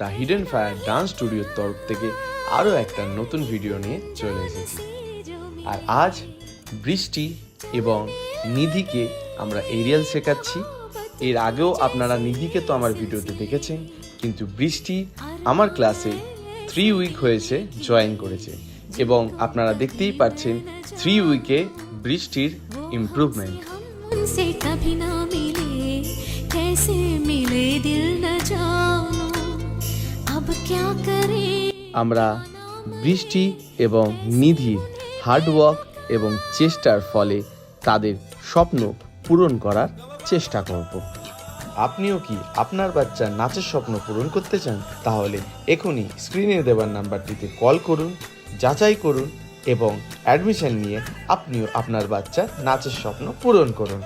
The hidden fire dance স্টুডিওর তরফ থেকে আরও একটা নতুন ভিডিও নিয়ে চলে এসেছি। আর আজ বৃষ্টি এবং নিধিকে আমরা এরিয়াল শেখাচ্ছি। এর আগেও আপনারা নিধিকে তো আমার ভিডিওতে দেখেছেন, কিন্তু বৃষ্টি আমার ক্লাসে 3 উইক হয়েছে জয়েন করেছে এবং আপনারা দেখতেই পাচ্ছেন 3 উইকে বৃষ্টির ইমপ্রুভমেন্ট। আমরা বৃষ্টি এবং নিধির হার্ডওয়ার্ক এবং চেষ্টার ফলে তাদের স্বপ্ন পূরণ করার চেষ্টা করব। আপনিও কি আপনার বাচ্চার নাচের স্বপ্ন পূরণ করতে চান? তাহলে এখনই স্ক্রিনে দেওয়ার নাম্বারটিতে কল করুন, যাচাই করুন এবং অ্যাডমিশন নিয়ে আপনিও আপনার বাচ্চার নাচের স্বপ্ন পূরণ করুন।